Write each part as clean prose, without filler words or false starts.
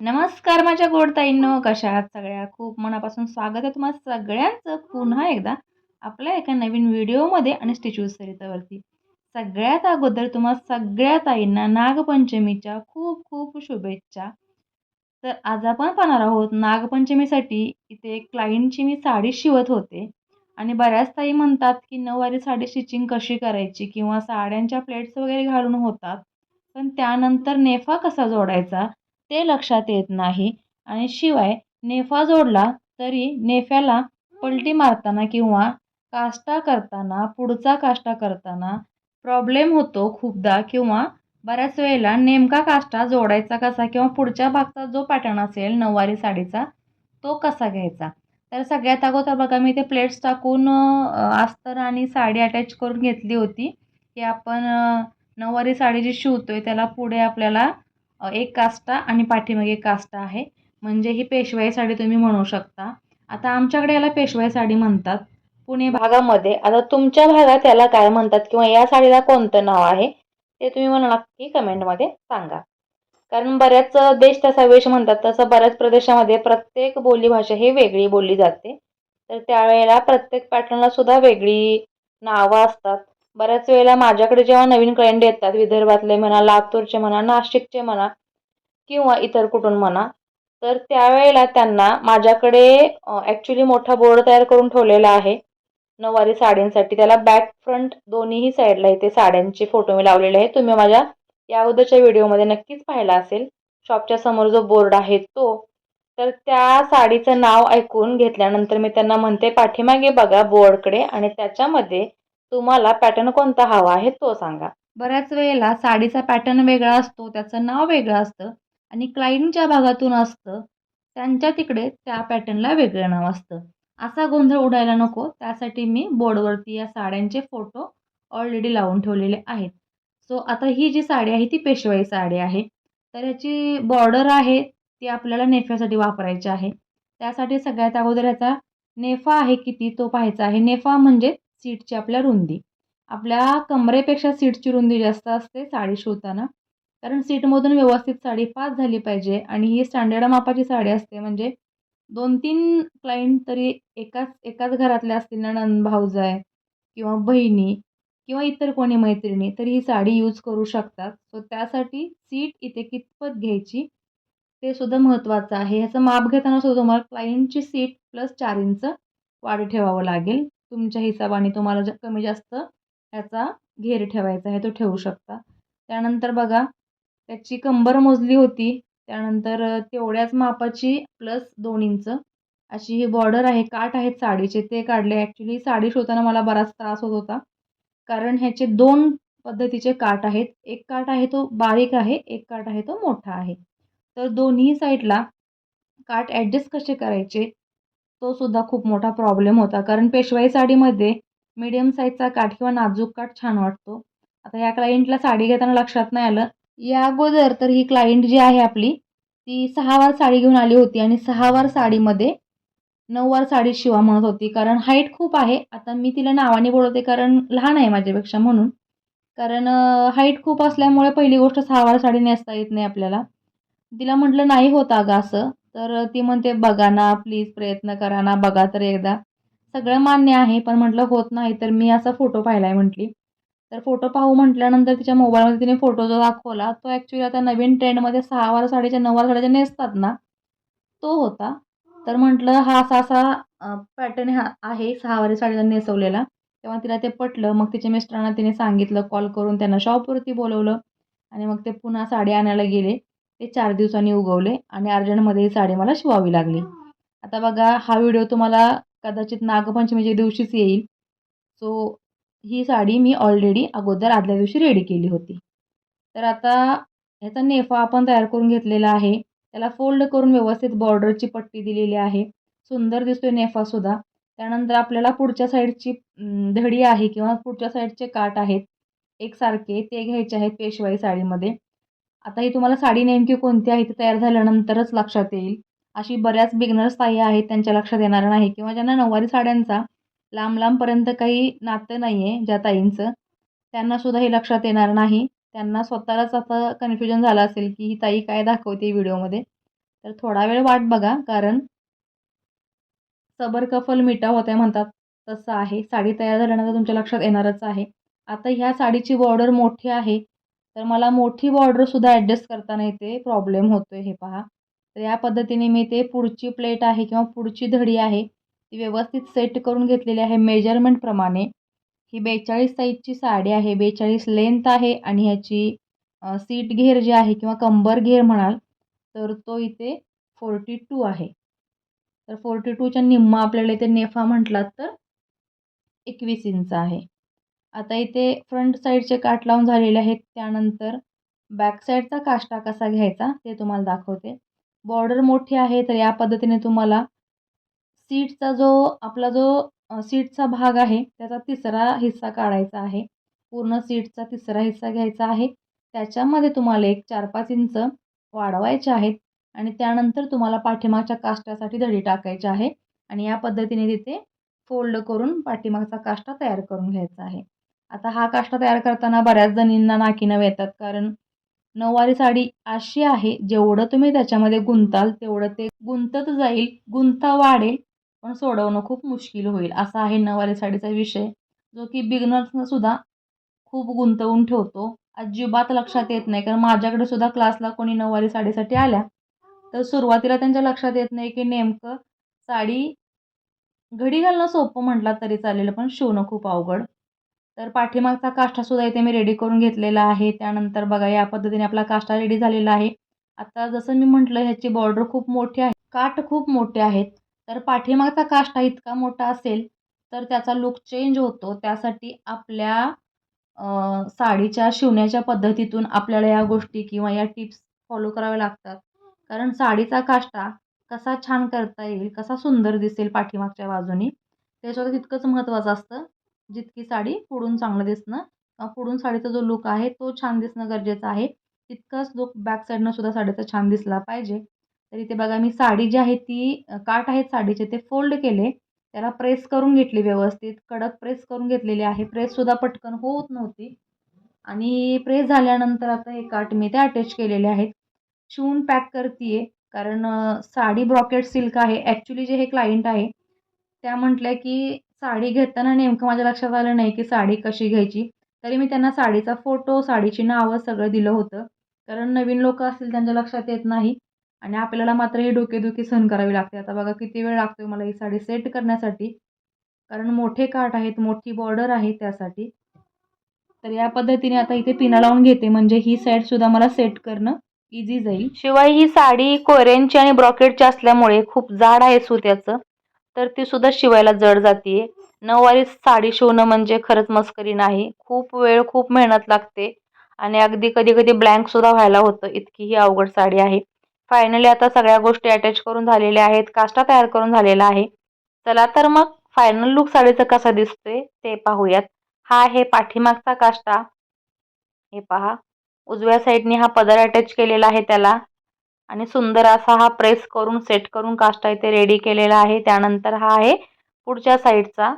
नमस्कार माझ्या गोड ताईंनो, कशा आहात सगळ्या? खूप मनापासून स्वागत आहे तुम्हा सगळ्यांचं पुन्हा एकदा आपल्या एका नवीन व्हिडिओमध्ये आणि स्टिच सरितावरती. सगळ्यात अगोदर तुम्हा सगळ्या ताईंना नागपंचमीच्या खूप खूप शुभेच्छा. तर आज आपण पाहणार आहोत नागपंचमीसाठी इथे एक क्लायंटची मी साडी शिवत होते आणि बऱ्याच ताई म्हणतात की नऊवारी साडी स्टिचिंग कशी करायची किंवा साड्यांच्या प्लेट्स वगैरे घालून होतात, पण त्यानंतर नेफा कसा जोडायचा ते लक्षात येत नाही आणि शिवाय नेफा जोडला तरी नेफ्याला पलटी मारताना किंवा काष्टा करताना, पुढचा काष्टा करताना प्रॉब्लेम होतो खूपदा किंवा बऱ्याच वेळेला नेमका काष्टा जोडायचा कसा किंवा पुढच्या भागचा जो पॅटर्न असेल नऊवारी साडीचा तो कसा घ्यायचा. तर सगळ्यात अगोदर बघा मी ते प्लेट्स टाकून अस्तर आणि साडी अटॅच करून घेतली होती, की आपण नऊवारी साडी जी शिवतोय त्याला पुढे आपल्याला एक काष्टा आणि पाठीमागे एक काष्टा आहे. म्हणजे ही पेशवाई साडी तुम्ही म्हणू शकता. आता आमच्याकडे याला पेशवाई साडी म्हणतात पुणे भागामध्ये. आता तुमच्या भागात याला काय म्हणतात किंवा या साडीला कोणतं नाव आहे ते तुम्ही मला नक्की कमेंटमध्ये सांगा. कारण बऱ्याच देश तसा वेश म्हणतात, तसं बऱ्याच प्रदेशामध्ये प्रत्येक बोलीभाषा ही वेगळी बोलली जाते. तर त्यावेळेला प्रत्येक पॅटर्नला सुद्धा वेगळी नावं असतात. बऱ्याच वेळेला माझ्याकडे जेव्हा नवीन क्लायंट येतात, विदर्भातले म्हणा, लातूरचे म्हणा, नाशिकचे म्हणा किंवा इतर कुठून म्हणा, तर त्यावेळेला त्यांना माझ्याकडे ॲक्च्युली मोठा बोर्ड तयार करून ठेवलेला आहे नऊवारी साडींसाठी. त्याला बॅक फ्रंट दोन्हीही साईडला इथे साड्यांचे फोटो मी लावलेले आहेत. तुम्ही माझ्या या अगोदरच्या व्हिडिओमध्ये नक्कीच पाहिला असेल. शॉपच्या समोर जो बोर्ड आहे तो. तर त्या साडीचं नाव ऐकून घेतल्यानंतर मी त्यांना म्हणते, पाठीमागे बघा बोर्डकडे आणि त्याच्यामध्ये तुम्हाला पॅटर्न कोणता हवा आहे तो सांगा. बऱ्याच वेळेला साडीचा पॅटर्न वेगळा असतो, त्याचं नाव वेगळं असतं आणि क्लायंट ज्या भागातून असतं त्यांच्या तिकडे त्या पॅटर्नला वेगळं नाव असतं. असा गोंधळ उडायला नको त्यासाठी मी बोर्डवरती या साड्यांचे फोटो ऑलरेडी लावून ठेवलेले आहेत. सो आता ही जी साडी आहे ती पेशवाई साडी आहे. तर याची बॉर्डर आहे ती आपल्याला नेफ्यासाठी वापरायची आहे. त्यासाठी सगळ्यात अगोदर याचा नेफा आहे किती तो पाहायचा आहे. नेफा म्हणजे सीटची आपल्या रुंदी. आपल्या कमरेपेक्षा सीटची रुंदी जास्त असते साडी शिवताना. कारण सीटमधून व्यवस्थित साडी पास झाली पाहिजे आणि ही स्टँडर्ड मापाची साडी असते. म्हणजे 2-3 क्लायंट तरी एकाच एकाच घरातले असतील ना, नणंद भावजाई किंवा बहिणी किंवा इतर कोणी मैत्रिणी तर ही साडी यूज करू शकतात. सो त्यासाठी सीट इथे कितपत घ्यायची ते सुद्धा महत्त्वाचं आहे. ह्याचं माप घेताना सुद्धा तुम्हाला क्लायंटची सीट प्लस 4 इंच वाढ ठेवावं लागेल. तुमच्या हिशोबाने तुम्हाला कमी जास्त ह्याचा घेर ठेवायचा आहे तो ठेवू शकता. त्यानंतर बघा त्याची कंबर मोजली होती. त्यानंतर तेवढ्याच मापाची प्लस 2 इंच अशी ही बॉर्डर आहे. काठ आहेत साडीचे ते काढले. ॲक्च्युली साडी शिवताना मला बराच त्रास होत होता. कारण ह्याचे 2 पद्धतीचे काठ आहेत. एक काठ आहे तो बारीक आहे, एक काठ आहे तो मोठा आहे. तर दोन्ही साईडला काठ ॲडजस्ट कसे करायचे, तो सुद्धा खूप मोठा प्रॉब्लेम होता. कारण पेशवाई साडीमध्ये मीडियम साईजचा काठ किंवा नाजूक काठ छान वाटतो. आता या क्लायंटला साडी घेताना लक्षात नाही आलं. या अगोदर तर ही क्लायंट जी आहे आपली, ती 6 वार साडी घेऊन आली होती आणि 6 वार साडीमध्ये 9 वार साडी शिवा म्हणत होती. कारण हाईट खूप आहे. आता मी तिला नावाने बोलवते कारण लहान आहे माझ्यापेक्षा म्हणून. कारण हाईट खूप असल्यामुळे पहिली गोष्ट 6 वार साडी नेसता येत नाही आपल्याला. तिला म्हटलं, "नाही होत अगं असं." तर ती म्हणते, "बघा ना, प्लीज प्रयत्न करा ना, बघा तर एकदा." सगळं मान्य आहे, पण म्हटलं होत नाही तर मी असा फोटो पाहिलाय म्हटली. तर फोटो पाहू म्हटल्यानंतर तिच्या मोबाईलमध्ये तिने फोटो जो दाखवला, तो ॲक्चुअली आता नवीन ट्रेंडमध्ये 6 वार साडीच्या 9 वार साड्या नेसतात ना, तो होता. तर म्हटलं हा असा-असा पॅटर्न हा आहे 6 वारी साडीला नेसवलेला. तेव्हा तिला ते पटलं. मग तिच्या मिस्टरांना तिने सांगितलं कॉल करून त्यांना शॉपवरती बोलवलं आणि मग ते पुन्हा साडी आणायला गेले. ते 4 दिवसांनी उगवले आणि अर्जंटमध्ये ही साडी मला शिवावी लागली. आता बघा हा व्हिडिओ तुम्हाला कदाचित नागपंचमीच्या दिवशीच येईल. सो ही साडी मी ऑलरेडी अगोदर आदल्या दिवशी रेडी केली होती. तर आता ह्याचा नेफा आपण तयार करून घेतलेला आहे. त्याला फोल्ड करून व्यवस्थित बॉर्डरची पट्टी दिलेली आहे. सुंदर दिसतोय नेफासुद्धा. त्यानंतर आपल्याला पुढच्या साईडची धडी आहे किंवा पुढच्या साईडचे काठ आहेत एकसारखे ते घ्यायचे आहेत पेशवाई साडीमध्ये. आता ही तुम्हाला साडी नेमकी कोणती आहे ती तयार झाल्यानंतरच लक्षात येईल. अशी बऱ्याच बिगिनर्स ताई आहेत त्यांच्या लक्षात येणार नाही किंवा ज्यांना नऊवारी साड्यांचा लांब-लांबपर्यंत काही नातं नाही आहे ज्या ताईंचं, त्यांनासुद्धा हे लक्षात येणार नाही. त्यांना स्वतःलाच आता कन्फ्युजन झालं असेल, की ही ताई काय दाखवते व्हिडिओमध्ये. तर थोडा वेळ वाट बघा, कारण सबर का फल मीठा होत आहे म्हणतात तसं आहे. साडी तयार झाल्यानंतर तुमच्या लक्षात येणारच आहे. आता ह्या साडीची बॉर्डर मोठी आहे, तर मला मोठी बॉर्डरसुद्धा ॲडजस्ट करताना इथे प्रॉब्लेम होतोय हे पहा. तर या पद्धतीने मी ते पुढची प्लेट आहे किंवा पुढची धडी आहे, ती व्यवस्थित सेट करून घेतलेली आहे मेजरमेंटप्रमाणे. ही 42 साईजची साडी आहे, 42 लेंथ आहे आणि ह्याची सीट घेर जे आहे किंवा कंबर घेर म्हणाल, तर तो इथे 42 आहे. तर 42च्या निम्मा आपल्याला इथे नेफा म्हटलात तर 21 इंच आहे. आता इथे फ्रंट साईडचे काठ लावून झालेले आहेत. त्यानंतर बॅक साईडचा काष्टा कसा घ्यायचा ते तुम्हाला दाखवते. बॉर्डर मोठी आहे, तर या पद्धतीने तुम्हाला सीटचा जो आपला जो सीटचा भाग आहे त्याचा तिसरा हिस्सा काढायचा आहे. पूर्ण सीटचा तिसरा हिस्सा घ्यायचा आहे. त्याच्यामध्ये तुम्हाला एक 4-5 इंच वाढवायचे आहेत आणि त्यानंतर तुम्हाला पाठीमागच्या काष्टासाठी धडी टाकायची आहे आणि या पद्धतीने तिथे फोल्ड करून पाठीमागचा काष्टा तयार करून घ्यायचा आहे. आता हा काष्टा तयार करताना बऱ्याच जणींना नाकीनऊ येतात, कारण नऊवारी साडी अशी आहे, जेवढं तुम्ही त्याच्यामध्ये गुंताल तेवढं ते गुंतत जाईल, गुंता वाढेल, पण सोडवणं खूप मुश्किल होईल. असा आहे नऊवारी साडीचा विषय, जो की बिगिनर्सना सुद्धा खूप गुंतवून ठेवतो. अजिबात लक्षात येत नाही, कारण माझ्याकडे सुद्धा क्लासला कोणी नऊवारी साडीसाठी आल्या, तर सुरुवातीला त्यांच्या लक्षात येत नाही की नेमकं साडी घडी घालणं सोपं म्हटलं तरी चालेल, पण शिवणं खूप अवघड. तर पाठीमागचा काष्टासुद्धा इथे मी रेडी करून घेतलेला आहे. त्यानंतर बघा या पद्धतीने आपला काष्टा रेडी झालेला आहे. आता जसं मी म्हटलं ह्याची बॉर्डर खूप मोठी आहे, काठ खूप मोठे आहेत. तर पाठीमागचा काष्टा इतका मोठा असेल तर त्याचा लूक चेंज होतो. त्यासाठी आपल्या साडीच्या शिवण्याच्या पद्धतीतून आपल्याला या गोष्टी किंवा या टिप्स फॉलो कराव्या लागतात. कारण साडीचा काष्टा कसा छान करता येईल, कसा सुंदर दिसेल पाठीमागच्या बाजूनी, त्याच्यावर तितकंच महत्त्वाचं असतं, जितकी साडी पुढून चांगलं दिसणं, पुढून साडीचा जो लूक आहे तो छान दिसणं गरजेचं आहे, तितकाच लूक बॅक साईडनं सुद्धा साडीचा छान दिसला पाहिजे. तर इथे बघा मी साडी जी आहे ती काठ आहेत साडीचे ते फोल्ड केले, त्याला प्रेस करून घेतली व्यवस्थित, कडक प्रेस करून घेतलेली आहे. प्रेससुद्धा पटकन होत नव्हती आणि प्रेस झाल्यानंतर आता हे काठ मी ते अटॅच केलेले आहेत. शिवून पॅक करते कारण साडी ब्रॉकेट सिल्क आहे. ॲक्च्युली जे हे क्लायंट आहे, त्या म्हटल्या की साडी घेताना नेमकं माझ्या लक्षात आलं नाही की साडी कशी घ्यायची. तरी मी त्यांना साडीचा फोटो, साडीची नावं सगळं दिलं होतं. कारण नवीन लोकं असतील त्यांच्या लक्षात येत नाही आणि आपल्याला मात्र ही डोकेदुखी सहन करावी लागते. आता बघा किती वेळ लागतोय मला ही साडी सेट करण्यासाठी, कारण मोठे काठ आहेत, मोठी बॉर्डर आहे त्यासाठी. तर या पद्धतीने आता इथे पिना लावून घेते, म्हणजे ही साईडसुद्धा मला सेट करणं इझी जाईल. शिवाय ही साडी कोऱ्यांची आणि ब्रॉकेटची असल्यामुळे खूप जाड आहे सुत्याचं, तर ती सुद्धा शिवायला जड जाते. नऊवारी साडी शिवणं म्हणजे खरंच मस्करी नाही. खूप वेळ, खूप मेहनत लागते आणि अगदी कधी-कधी ब्लँकसुद्धा व्हायला होतं, इतकी ही अवघड साडी आहे. फायनली आता सगळ्या गोष्टी अटॅच करून झालेल्या आहेत, काष्टा तयार करून झालेला आहे. चला तर मग फायनल लूक साडीचा कसा दिसतोय ते पाहूयात. हा आहे पाठीमागचा काष्टा. हे पहा, उजव्या साईडने हा पदर अटॅच केलेला आहे त्याला आणि सुंदर असा हा प्रेस करून सेट करून काष्टा इथे रेडी केलेला आहे. त्यानंतर हा आहे पुढच्या साईडचा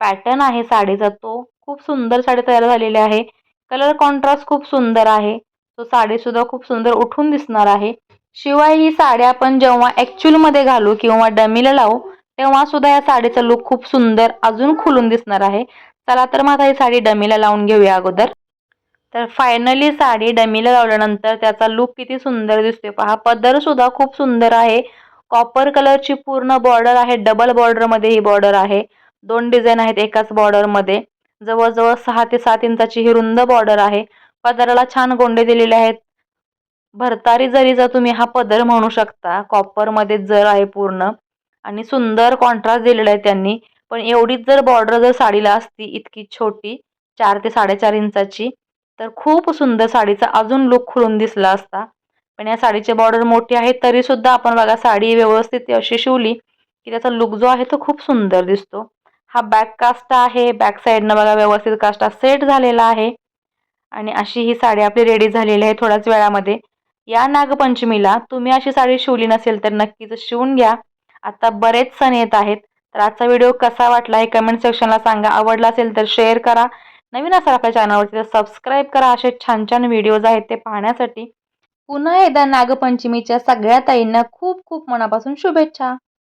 पॅटर्न आहे साडीचा, तो खूप सुंदर साडी तयार झालेली आहे. कलर कॉन्ट्रास्ट खूप सुंदर आहे. तो साडीसुद्धा खूप सुंदर उठून दिसणार आहे. शिवाय ही साडी आपण जेव्हा ॲक्च्युअलमध्ये घालू किंवा डमीला लावू तेव्हा सुद्धा या साडीचा लूक खूप सुंदर अजून खुलून दिसणार आहे. चला तर मग आता ही साडी डमीला लावून घेऊया अगोदर. तर फायनली साडी डमीला लावल्यानंतर त्याचा लूक किती सुंदर दिसतोय पहा. पदर सुद्धा खूप सुंदर आहे. कॉपर कलरची पूर्ण बॉर्डर आहे. डबल बॉर्डरमध्ये ही बॉर्डर आहे. 2 डिझाईन आहेत एकाच बॉर्डरमध्ये. जवळजवळ 6 ते 7 इंचाची ही रुंद बॉर्डर आहे. पदराला छान गोंडे दिलेले आहेत. भरतारी जरीचा तुम्ही हा पदर म्हणू शकता. कॉपरमध्ये जर आहे पूर्ण आणि सुंदर कॉन्ट्रास्ट दिलेला आहे त्यांनी. पण एवढीच जर बॉर्डर जर साडीला असती इतकी छोटी 4 ते 4.5 इंचाची, तर खूप सुंदर साडीचा अजून लूक खुलून दिसला असता. पण या साडीची बॉर्डर मोठी आहे तरी सुद्धा आपण बघा साडी व्यवस्थित अशी शिवली की त्याचा लूक जो आहे तो खूप सुंदर दिसतो. हा बॅक काष्टा आहे. बॅक साईडनं बघा व्यवस्थित काष्टा सेट झालेला आहे आणि अशी ही साडी आपली रेडी झालेली आहे थोड्याच वेळामध्ये. या नागपंचमीला तुम्ही अशी साडी शिवली नसेल तर नक्कीच शिवून घ्या. आता बरेच सण येत आहेत. तर आजचा व्हिडिओ कसा वाटला हे कमेंट सेक्शनला सांगा. आवडला असेल तर शेअर करा. नवीन असाल आपल्या चॅनलवरती तर सबस्क्राईब करा. असे छान छान व्हिडिओज आहेत ते पाहण्यासाठी. पुन्हा एकदा नागपंचमीच्या सगळ्या ताईंना खूप खूप मनापासून शुभेच्छा.